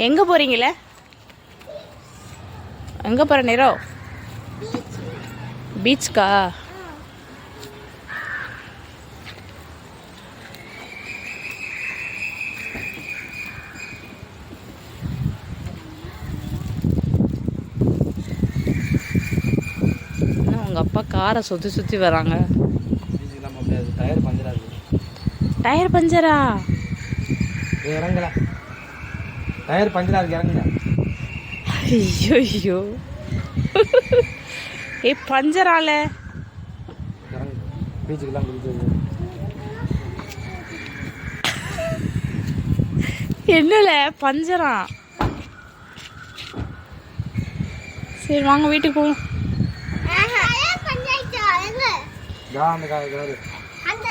எங்கே போகிறீங்களே? எங்கே போகிற நேரோ? பீச்சுக்கா? உங்கள் அப்பா காரை சுற்றி வராங்க. டயர் பஞ்சரா? இறங்கல, டயர் பஞ்சரா இருக்கு, இறங்குங்க. ஐயோ ஐயோ, ஏ பஞ்சரால பீச்சுக்கெல்லாம் குளிச்சது. என்னல பஞ்சரா? சரி வாங்க வீட்டுக்கு போவோம். அந்த